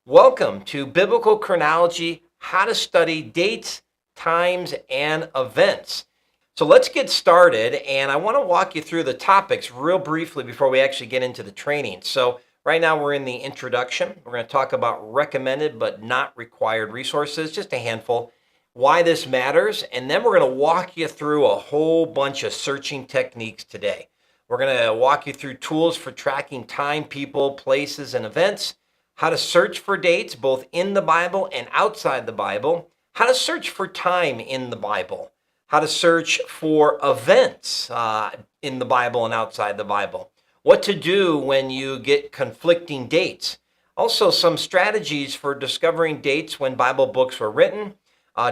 Welcome to Biblical Chronology, how to study dates, times, and events. So let's get started, and I want to walk you through the topics real briefly before we actually get into the training. So right now we're in the introduction. We're going to talk about recommended but not required resources, just a handful, why this matters, and then we're going to walk you through a whole bunch of searching techniques today. We're going to walk you through tools for tracking time, people, places, and events, how to search for dates both in the Bible and outside the Bible, how to search for time in the Bible, how to search for events in the Bible and outside the Bible, what to do when you get conflicting dates, also some strategies for discovering dates when Bible books were written,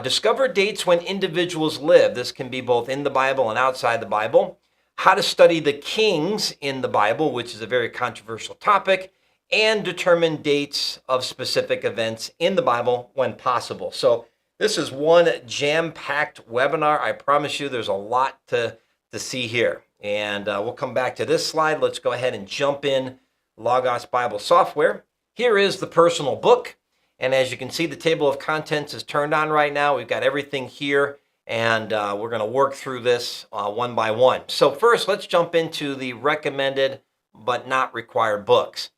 discover dates when individuals lived. This can be both in the Bible and outside the Bible, how to study the kings in the Bible, which is a very controversial topic, and determine dates of specific events in the Bible when possible. So this is one jam-packed webinar. I promise you there's a lot to see here. And we'll come back to this slide. Let's go ahead and jump in Logos Bible software. Here is the personal book. And as you can see, the table of contents is turned on right now. We've got everything here. And we're going to work through this one by one. So first, let's jump into the recommended but not required books.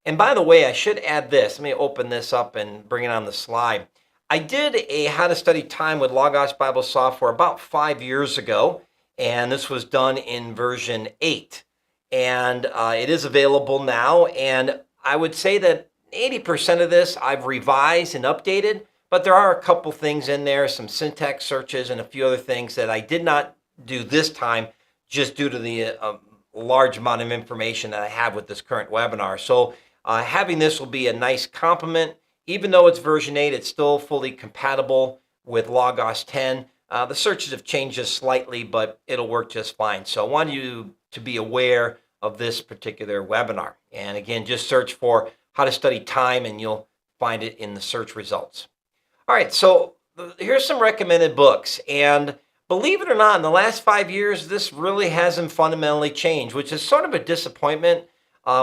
And by the way, I should add this. Let me open this up and bring it on the slide. I did a How to Study Time with Logos Bible software about 5 years ago, and this was done in version 8. And it is available now, and I would say that 80% of this I've revised and updated, but there are a couple things in there, some syntax searches and a few other things that I did not do this time just due to the large amount of information that I have with this current webinar. So having this will be a nice complement. Even though it's version 8, it's still fully compatible with Logos 10. The searches have changed just slightly, but it'll work just fine. So I want you to be aware of this particular webinar. And again, just search for How to Study Time and you'll find it in the search results. All right, so here's some recommended books. And believe it or not, in the last 5 years, this really hasn't fundamentally changed, which is sort of a disappointment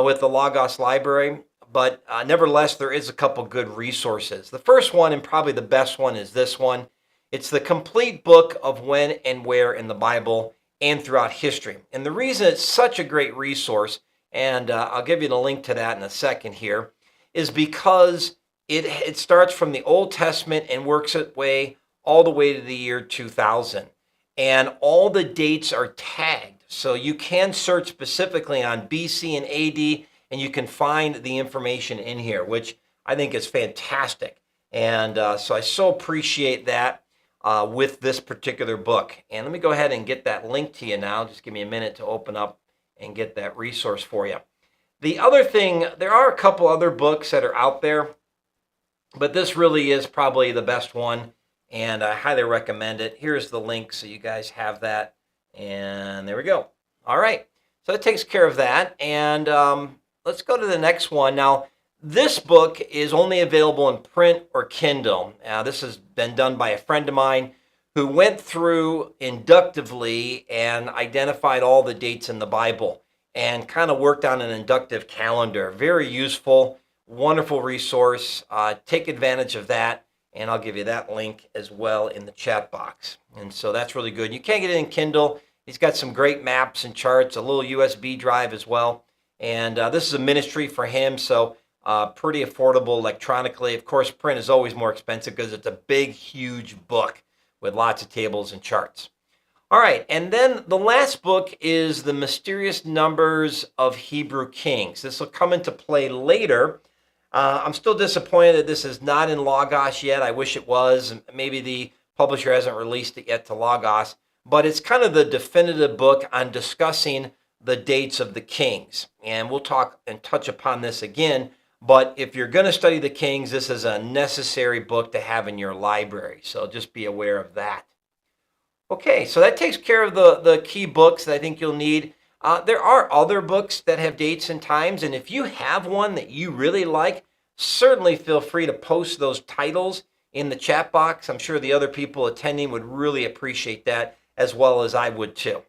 with the Logos library, but nevertheless, there is a couple good resources. The first one, and probably the best one, is this one. It's the complete book of when and where in the Bible and throughout history. And the reason it's such a great resource, and I'll give you the link to that in a second here, is because it starts from the Old Testament and works its way all the way to the year 2000. And all the dates are tagged. So you can search specifically on BC and AD, and you can find the information in here, which I think is fantastic. And so I so appreciate that with this particular book. And let me go ahead and get that link to you now. Just give me a minute to open up and get that resource for you. The other thing, there are a couple other books that are out there, but this really is probably the best one, and I highly recommend it. Here's the link so you guys have that. And there we go. All right. So that takes care of that. And let's go to the next one. Now, this book is only available in print or Kindle. This has been done by a friend of mine who went through inductively and identified all the dates in the Bible and kind of worked on an inductive calendar. Very useful, wonderful resource. Take advantage of that. And I'll give you that link as well in the chat box. And so that's really good. You can't get it in Kindle. He's got some great maps and charts, a little USB drive as well. And this is a ministry for him, so pretty affordable electronically. Of course, print is always more expensive because it's a big, huge book with lots of tables and charts. All right, and then the last book is The Mysterious Numbers of Hebrew Kings. This will come into play later. I'm still disappointed that this is not in Logos yet. I wish it was. Maybe the publisher hasn't released it yet to Logos. But it's kind of the definitive book on discussing the dates of the kings. And we'll talk and touch upon this again. But if you're going to study the kings, this is a necessary book to have in your library. So just be aware of that. Okay, so that takes care of the key books that I think you'll need. There are other books that have dates and times, and if you have one that you really like, certainly feel free to post those titles in the chat box. I'm sure the other people attending would really appreciate that, as well as I would too.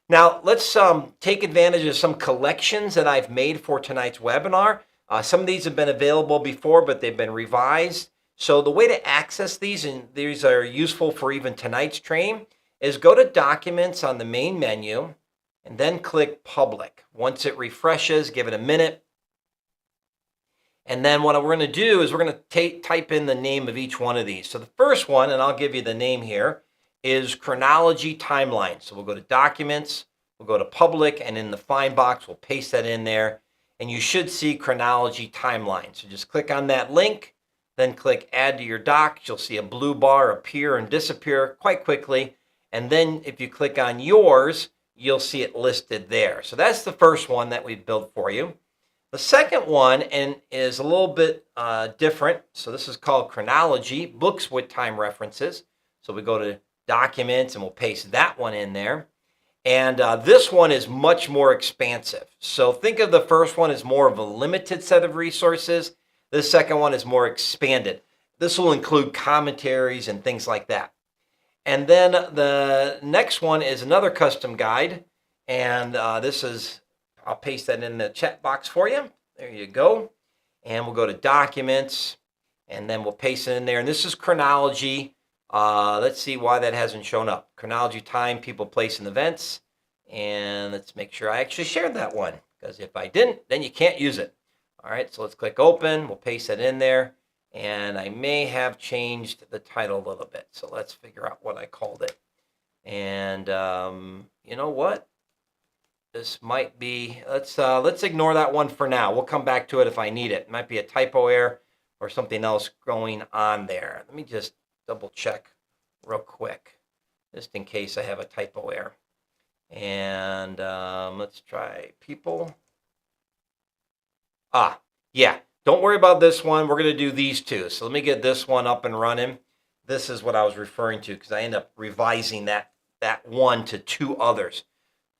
Now, let's take advantage of some collections that I've made for tonight's webinar. Some of these have been available before, but they've been revised. So the way to access these, and these are useful for even tonight's training, is go to Documents on the main menu and then click Public. Once it refreshes, give it a minute. And then what we're going to do is we're going to type in the name of each one of these. So the first one, and I'll give you the name here, is Chronology Timeline. So we'll go to Documents, we'll go to Public, and in the Find box, we'll paste that in there. And you should see Chronology Timeline. So just click on that link, then click Add to your docs. You'll see a blue bar appear and disappear quite quickly. And then if you click on yours, you'll see it listed there. So that's the first one that we've built for you. The second one is a little bit different. So this is called Chronology, Books with Time References. So we go to Documents and we'll paste that one in there. And this one is much more expansive. So think of the first one as more of a limited set of resources. The second one is more expanded. This will include commentaries and things like that. And then the next one is another custom guide. And this is, I'll paste that in the chat box for you. There you go. And we'll go to Documents, and then we'll paste it in there. And this is Chronology. Let's see why that hasn't shown up. Chronology, Time, People, Place, and Events. And let's make sure I actually shared that one, because if I didn't, then you can't use it. All right, so let's click Open. We'll paste it in there. And I may have changed the title a little bit. So let's figure out what I called it. And you know what? This might be, let's ignore that one for now. We'll come back to it if I need it. It might be a typo error or something else going on there. Let me just double check real quick, just in case I have a typo error. And let's try People. Yeah, don't worry about this one. We're going to do these two. So let me get this one up and running. This is what I was referring to, because I end up revising that one to two others.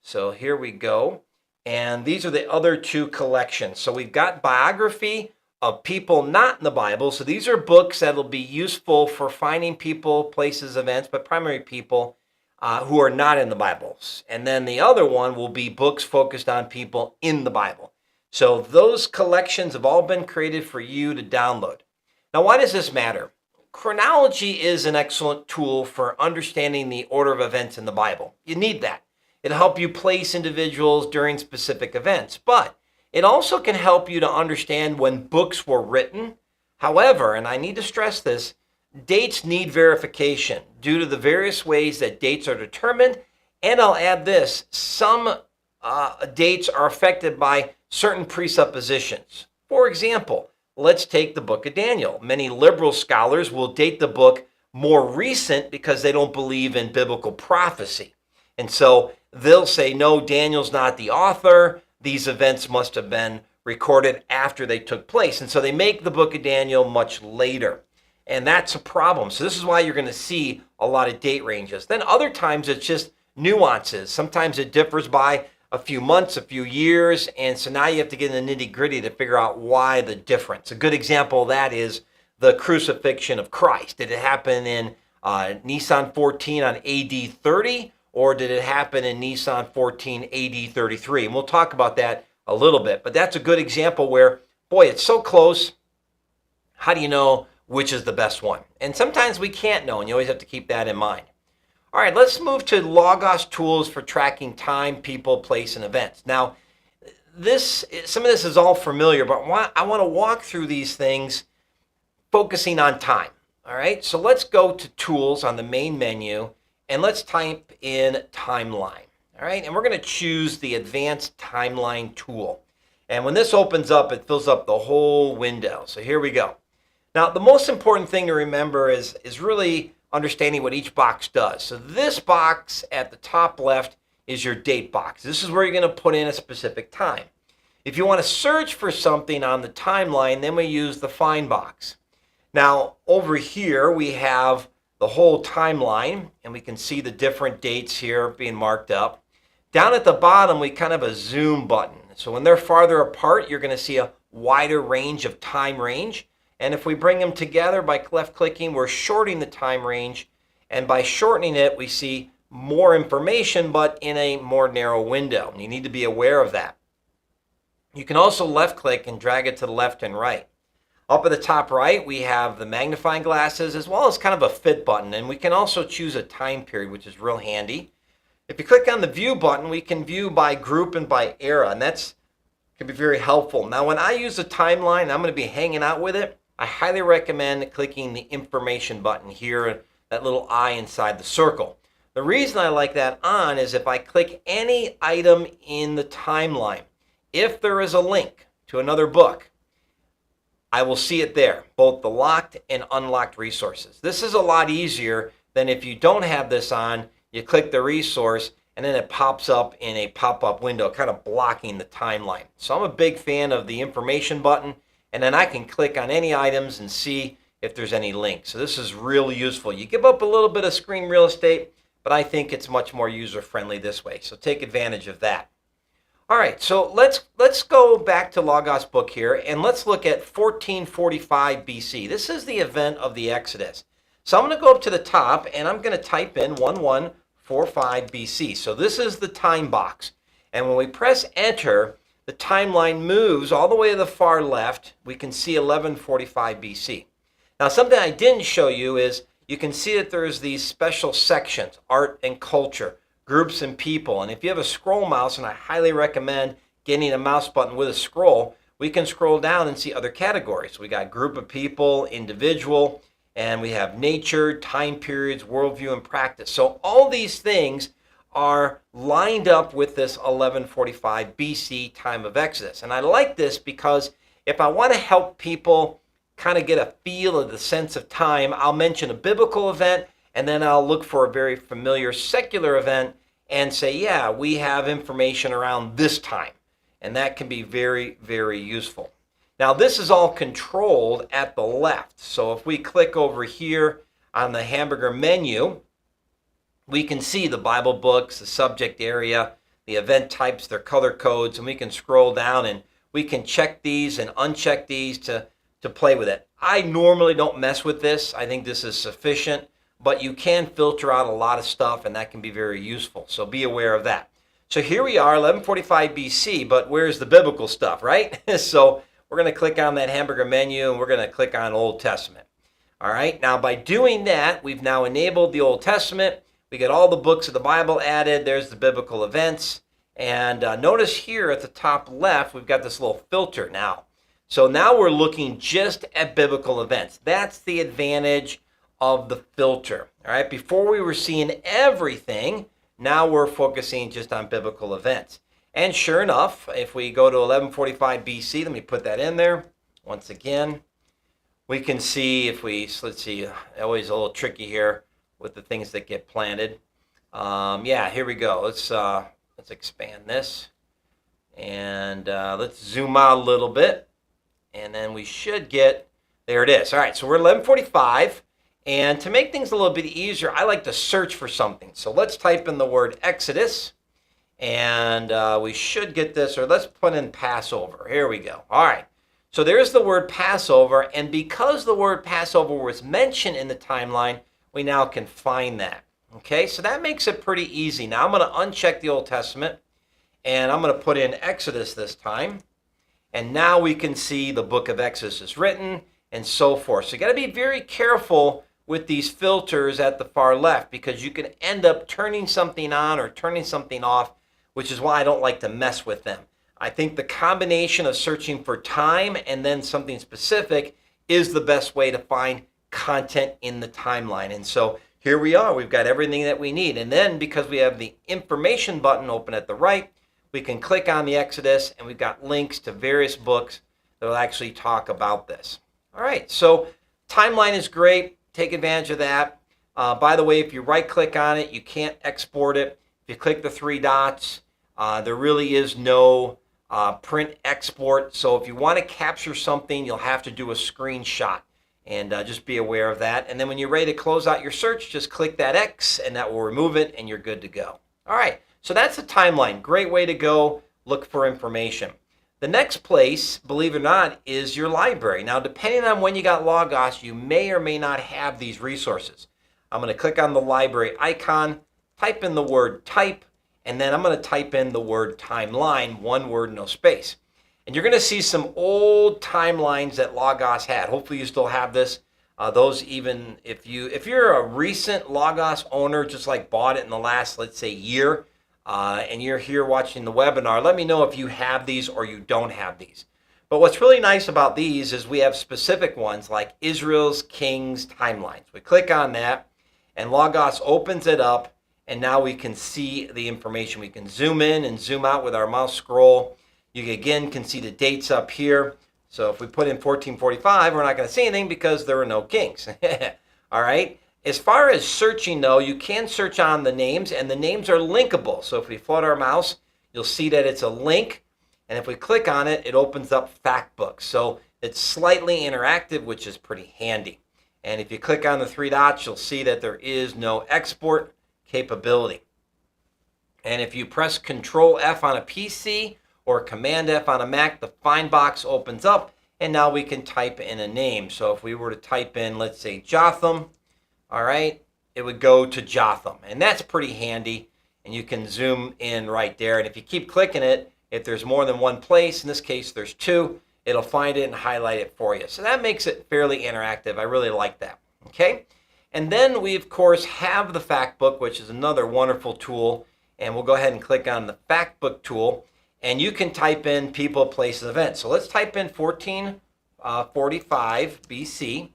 So here we go. And these are the other two collections. So we've got biography of people not in the Bible. So these are books that will be useful for finding people, places, events, but primarily people who are not in the Bibles. And then the other one will be books focused on people in the Bible. So those collections have all been created for you to download. Now, why does this matter? Chronology is an excellent tool for understanding the order of events in the Bible. You need that. It'll help you place individuals during specific events, but it also can help you to understand when books were written. However, and I need to stress this, dates need verification due to the various ways that dates are determined. And I'll add this, some dates are affected by certain presuppositions. For example, let's take the book of Daniel. Many liberal scholars will date the book more recent because they don't believe in biblical prophecy. And so they'll say, no, Daniel's not the author. These events must have been recorded after they took place. And so they make the book of Daniel much later. And that's a problem. So this is why you're going to see a lot of date ranges. Then other times it's just nuances. Sometimes it differs by a few months, a few years. And so now you have to get in the nitty gritty to figure out why the difference. A good example of that is the crucifixion of Christ. Did it happen in Nisan 14 on AD 30? Or did it happen in Nisan 14 AD 33? And we'll talk about that a little bit. But that's a good example where, boy, it's so close. How do you know which is the best one? And sometimes we can't know, and you always have to keep that in mind. All right, let's move to Logos tools for tracking time, people, place, and events. Now, some of this is all familiar, but I want to walk through these things focusing on time. All right, so let's go to Tools on the main menu, and let's type in Timeline. All right, and we're going to choose the Advanced Timeline tool. And when this opens up, it fills up the whole window. So here we go. Now, the most important thing to remember is really understanding what each box does. So this box at the top left is your date box. This is where you're going to put in a specific time. If you want to search for something on the timeline, then we use the Find box. Now, over here, we have the whole timeline, and we can see the different dates here being marked up. Down at the bottom, we kind of have a zoom button. So when they're farther apart, you're going to see a wider range of time range. And if we bring them together by left-clicking, we're shorting the time range. And by shortening it, we see more information, but in a more narrow window. You need to be aware of that. You can also left click and drag it to the left and right. Up at the top right, we have the magnifying glasses as well as kind of a fit button, and we can also choose a time period, which is real handy. If you click on the view button, we can view by group and by era, and that's can be very helpful. Now, when I use a timeline, I'm going to be hanging out with it. I highly recommend clicking the information button here, that little eye inside the circle. The reason I like that on is if I click any item in the timeline, if there is a link to another book, I will see it there, both the locked and unlocked resources. This is a lot easier than if you don't have this on, you click the resource, and then it pops up in a pop-up window, kind of blocking the timeline. So I'm a big fan of the information button, and then I can click on any items and see if there's any links. So this is really useful. You give up a little bit of screen real estate, but I think it's much more user-friendly this way. So take advantage of that. All right, so let's go back to Logos book here, and let's look at 1445 BC. This is the event of the Exodus. So I'm going to go up to the top, and I'm going to type in 1145 BC. So this is the time box. And when we press enter, the timeline moves all the way to the far left. We can see 1145 BC. Now, something I didn't show you is you can see that there's these special sections, art and culture, groups and people. And if you have a scroll mouse, and I highly recommend getting a mouse button with a scroll, we can scroll down and see other categories. We got group of people, individual, and we have nature, time periods, worldview, and practice. So all these things are lined up with this 1145 BC time of Exodus. And I like this because if I want to help people kind of get a feel of the sense of time, I'll mention a biblical event, and then I'll look for a very familiar secular event and say, yeah, we have information around this time. And that can be very, very useful. Now, this is all controlled at the left. So if we click over here on the hamburger menu, we can see the Bible books, the subject area, the event types, their color codes, and we can scroll down and we can check these and uncheck these to play with it. I normally don't mess with this. I think this is sufficient, but you can filter out a lot of stuff, and that can be very useful. So be aware of that. So here we are, 1145 BC, but where's the biblical stuff, right? So we're going to click on that hamburger menu, and we're going to click on Old Testament. All right, now by doing that, we've now enabled the Old Testament. We get all the books of the Bible added. There's the biblical events. And notice here at the top left, we've got this little filter now. So now we're looking just at biblical events. That's the advantage of the filter. All right, before we were seeing everything, now we're focusing just on biblical events. And sure enough, if we go to 1145 BC, let me put that in there once again. We can see if we, let's see, always a little tricky here with the things that get planted. Yeah, here we go. Let's expand this. And let's zoom out a little bit. And then we should get, there it is. All right, so we're 1145. And to make things a little bit easier, I like to search for something. So let's type in the word Exodus. And we should get this, or let's put in Passover. Here we go. All right. So there's the word Passover. And because the word Passover was mentioned in the timeline, we now can find that. Okay, so that makes it pretty easy. Now I'm going to uncheck the Old Testament, and I'm going to put in Exodus this time. And now we can see the book of Exodus is written and so forth. So you got to be very careful with these filters at the far left, because you can end up turning something on or turning something off, which is why I don't like to mess with them. I think the combination of searching for time and then something specific is the best way to find content in the timeline. And so here we are. We've got everything that we need. And then because we have the information button open at the right, we can click on the Exodus, and we've got links to various books that will actually talk about this. All right, so timeline is great. Take advantage of that. By the way, if you right-click on it, you can't export it. If you click the three dots, there really is no print export. So if you want to capture something, you'll have to do a screenshot. And just be aware of that. And then when you're ready to close out your search, just click that X, and that will remove it, and you're good to go. All right, so that's the timeline. Great way to go look for information. The next place, believe it or not, is your library. Now, depending on when you got Logos, you may or may not have these resources. I'm going to click on the library icon, type in the word type, and then I'm going to type in the word timeline, one word, no space. And you're going to see some old timelines that Logos had. Hopefully you still have this. Those, even if you're a recent Logos owner, just like bought it in the last, let's say, year, and you're here watching the webinar, let me know if you have these or you don't have these. But what's really nice about these is we have specific ones like Israel's Kings timelines. We click on that and Logos opens it up, and now we can see the information. We can zoom in and zoom out with our mouse scroll. You again can see the dates up here. So if we put in 1445, we're not going to see anything because there were no kings. All right. As far as searching, though, you can search on the names, and the names are linkable. So if we float our mouse, you'll see that it's a link. And if we click on it, it opens up fact books. So it's slightly interactive, which is pretty handy. And if you click on the three dots, you'll see that there is no export capability. And if you press Control F on a PC or Command F on a Mac, the find box opens up, and now we can type in a name. So if we were to type in, let's say, Jotham, all right, it would go to Jotham. And that's pretty handy, and you can zoom in right there. And if you keep clicking it, if there's more than one place, in this case there's two, it'll find it and highlight it for you. So that makes it fairly interactive. I really like that. Okay? And then we, of course, have the fact book, which is another wonderful tool. And we'll go ahead and click on the fact book tool. And you can type in people, places, events. So let's type in 1445 BC.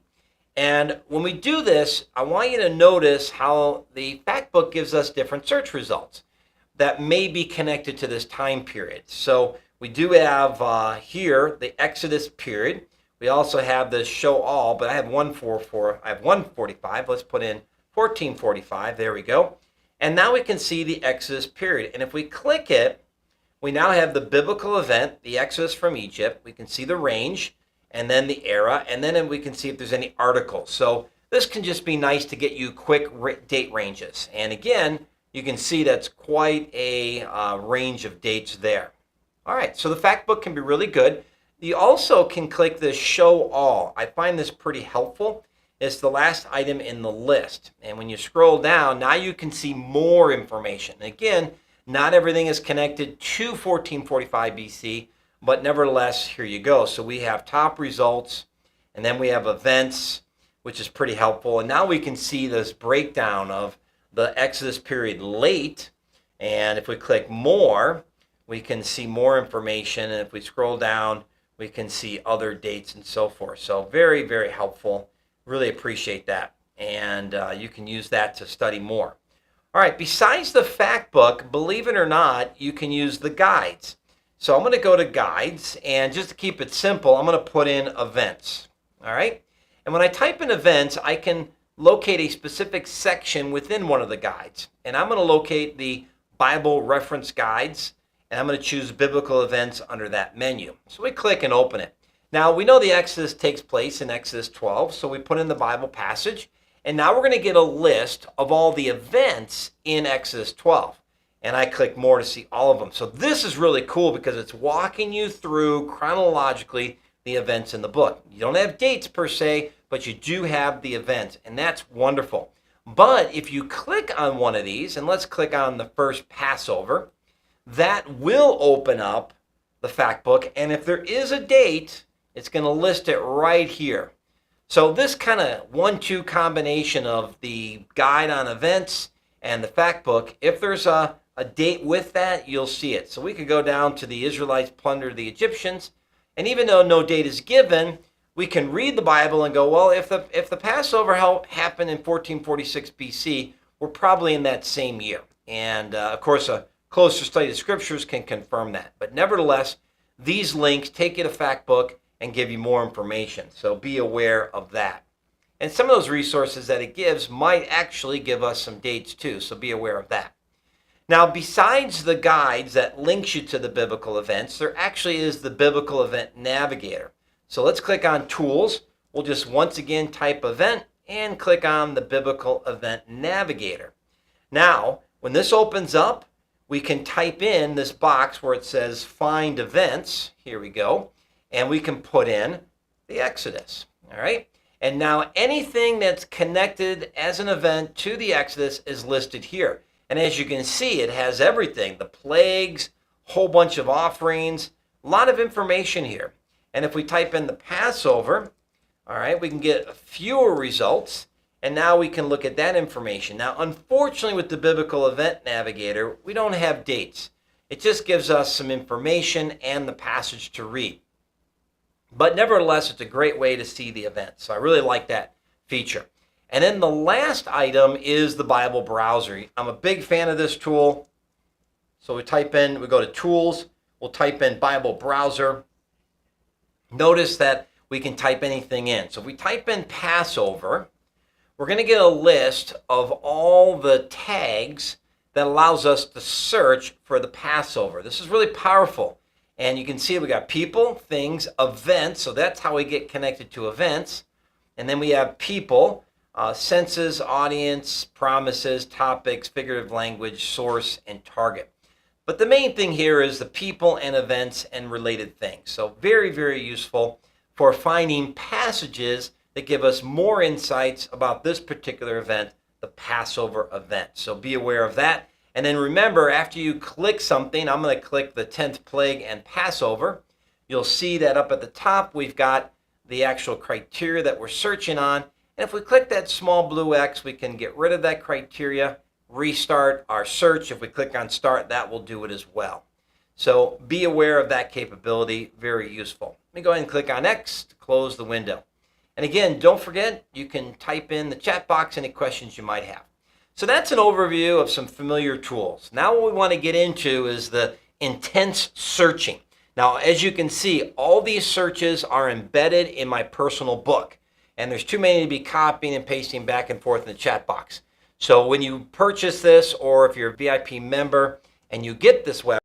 And when we do this, I want you to notice how the fact book gives us different search results that may be connected to this time period. So we do have here the Exodus period. We also have the show all, but I have 145. Let's put in 1445. There we go. And now we can see the Exodus period. And if we click it, we now have the biblical event, the Exodus from Egypt. We can see the range and then the era, and then we can see if there's any articles. So this can just be nice to get you quick date ranges. And again, you can see that's quite a range of dates there. All right, so the fact book can be really good. You also can click this show all. I find this pretty helpful. It's the last item in the list. And when you scroll down, now you can see more information. Again, not everything is connected to 1445 BC, but nevertheless, here you go. So we have top results, and then we have events, which is pretty helpful. And now we can see this breakdown of the Exodus period late. And if we click more, we can see more information. And if we scroll down, we can see other dates and so forth. So very, very helpful. Really appreciate that. And you can use that to study more. All right, besides the fact book, believe it or not, you can use the guides. So I'm going to go to guides, and just to keep it simple, I'm going to put in events. All right? And when I type in events, I can locate a specific section within one of the guides. And I'm going to locate the Bible reference guides, and I'm going to choose biblical events under that menu. So we click and open it. Now, we know the Exodus takes place in Exodus 12, so we put in the Bible passage. And now we're going to get a list of all the events in Exodus 12. And I click more to see all of them. So this is really cool because it's walking you through chronologically the events in the book. You don't have dates per se, but you do have the events, and that's wonderful. But if you click on one of these, and let's click on the first Passover, that will open up the fact book. And if there is a date, it's going to list it right here. So this kind of 1-2 combination of the guide on events and the fact book, if there's a date with that, you'll see it. So we could go down to the Israelites plundered the Egyptians, and even though no date is given, we can read the Bible and go, well, if the Passover happened in 1446 BC, we're probably in that same year. And of course, a closer study of scriptures can confirm that. But nevertheless, these links take you to fact book and give you more information. So be aware of that. And some of those resources that it gives might actually give us some dates too. So be aware of that. Now, besides the guides that links you to the biblical events, there actually is the Biblical Event Navigator. So let's click on Tools. We'll just once again type Event and click on the Biblical Event Navigator. Now, when this opens up, we can type in this box where it says Find Events. Here we go. And we can put in the Exodus. All right. And now anything that's connected as an event to the Exodus is listed here. And as you can see, it has everything, the plagues, whole bunch of offerings, A lot of information here. And if we type in the Passover, all right, we can get fewer results. And now we can look at that information. Now, unfortunately, with the Biblical Event Navigator, we don't have dates. It just gives us some information and the passage to read. But nevertheless, it's a great way to see the event. So I really like that feature. And then the last item is the Bible browser. I'm a big fan of this tool. So we go to Tools, we'll type in Bible browser. Notice that we can type anything in. So if we type in Passover, we're going to get a list of all the tags that allows us to search for the Passover. This is really powerful. And you can see we got people, things, events. So that's how we get connected to events. And then we have people, senses, audience, promises, topics, figurative language, source, and target. But the main thing here is the people and events and related things. So very, very useful for finding passages that give us more insights about this particular event, the Passover event. So be aware of that. And then remember, after you click something, I'm going to click the 10th plague and Passover. You'll see that up at the top, we've got the actual criteria that we're searching on. And if we click that small blue X, we can get rid of that criteria, restart our search. If we click on start, that will do it as well. So be aware of that capability, very useful. Let me go ahead and click on X to close the window. And again, don't forget, you can type in the chat box any questions you might have. So that's an overview of some familiar tools. Now what we want to get into is the intense searching. Now, as you can see, all these searches are embedded in my personal book. And there's too many to be copying and pasting back and forth in the chat box. So when you purchase this, or if you're a VIP member and you get this web,